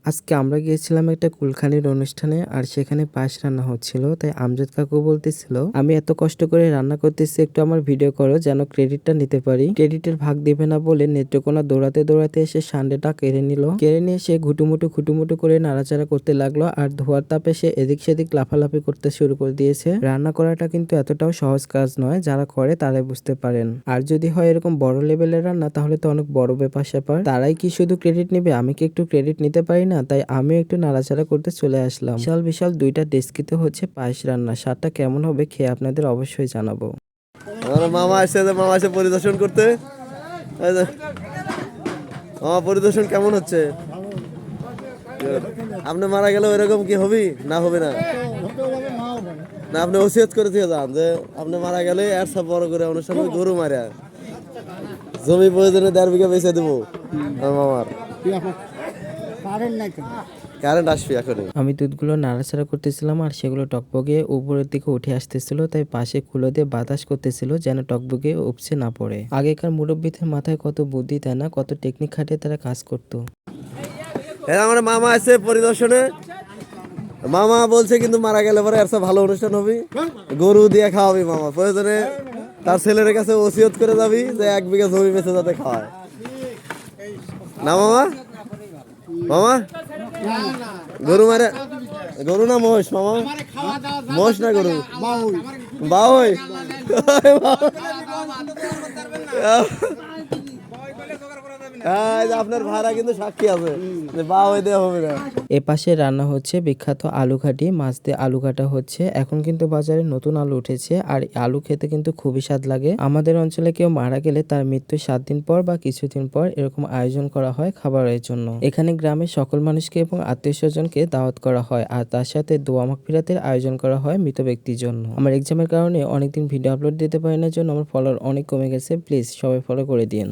আজকে আমরা গিয়েছিলাম একটা কুলখানির অনুষ্ঠানে, আর সেখানে পায়েস রান্না হচ্ছিল। তাই আমজাদ কাকু বলতেছিল, আমি এত কষ্ট করে রান্না করতেছি, একটু আমার ভিডিও করো যেন ক্রেডিটটা নিতে পারি। ক্রেডিটের ভাগ দিবে না বলে নেত্রকোনা দৌড়াতে দৌড়াতে এসে সানডেটা কেড়ে নিল। কেড়ে নিয়ে সে ঘুটুমুটু করে নাড়াচাড়া করতে লাগলো, আর ধোয়ার তাপে সে এদিক সেদিক লাফালাফি করতে শুরু করে দিয়েছে। রান্না করাটা কিন্তু এতটাও সহজ কাজ নয়, যারা করে তারাই বুঝতে পারেন। আর যদি হয় এরকম বড় লেভেলের রান্না, তাহলে তো অনেক বড় ব্যাপার স্যাপার। তারাই কি শুধু ক্রেডিট নেবে, আমি কি একটু ক্রেডিট নিতে পারি না? তাই আমিও একটু নাড়াচাড়া করতে চলে আসলাম। বিশাল বিশাল দুইটা ডেস্কিতে হচ্ছে পায়েস রান্না। স্বাদটা কেমন হবে খেয়ে আপনাদের অবশ্যই জানাবো। আমার মামা আসছে, মামা আসে পরিদর্শন করতে। এই যে, মামা পরিদর্শন কেমন হচ্ছে? আপনি মারা গেলে ওইরকম কি হবি না হবে না? না আপনি ওসিয়ত করে দিয়ে যান যে আপনি মারা গেলে এর সব বড় করে অনুষ্ঠান গরু মারা জমি প্রয়োজনে 1.5 বিঘা বেচে দেবো আমার মামার। কারেন্ট আসবে এখনই। আমি দুধগুলো নাড়াচাড়া করতেছিলাম, আর সেগুলো টকবগে উপরের দিকে উঠে আসতেছিল। তাই পাশে কুলো দিয়ে বাতাস করতেছিল যেন টকবগে উপচে না পড়ে। আগেকার মুরব্বীদের মাথায় কত বুদ্ধি, তাই না? কত টেকনিক খাটিয়ে তারা কাজ করতো। হ্যাঁ আমার মামা আছে পরিদর্শনে। মামা বলছে কিন্তু মারা গেলে পরে আর সব ভালো অনুষ্ঠান হবে, গরু দিয়ে খাওয়াবি মামা। প্রয়োজনে তার ছেলের কাছে ওসিয়ত করে যাবি যে 1 বিঘা জমি বেঁচে যাতে খাওয়ায় না মামা। মামা গরু মারে, গরু না মোষ মামা? মোষ না গরু? বাউই। আপনার ভাড়া কিন্তু সাক্ষী আছে যে বাউই দেওয়া হবে না। এ পাশে রান্না হচ্ছে বিখ্যাত আলু ঘাটি। মাছ দিয়ে আলু কাটা হচ্ছে। এখন কিন্তু বাজারে নতুন আলু উঠেছে, আর আলু খেতে কিন্তু খুবই স্বাদ লাগে। আমাদের অঞ্চলে কেউ মারা গেলে তার মৃত্যুর 7 দিন পর বা কিছুদিন পর এরকম আয়োজন করা হয় খাবারের জন্য। এখানে গ্রামের সকল মানুষকে এবং আত্মীয় স্বজনকে দাওয়াত করা হয়, আর তার সাথে দোয়া মাগফিরাতের আয়োজন করা হয় মৃত ব্যক্তির জন্য। আমার এক্সামের কারণে অনেকদিন ভিডিও আপলোড দিতে পারি না, জন্য আমার ফলোয়ার অনেক কমে গেছে। প্লিজ সবাই ফলো করে দিন।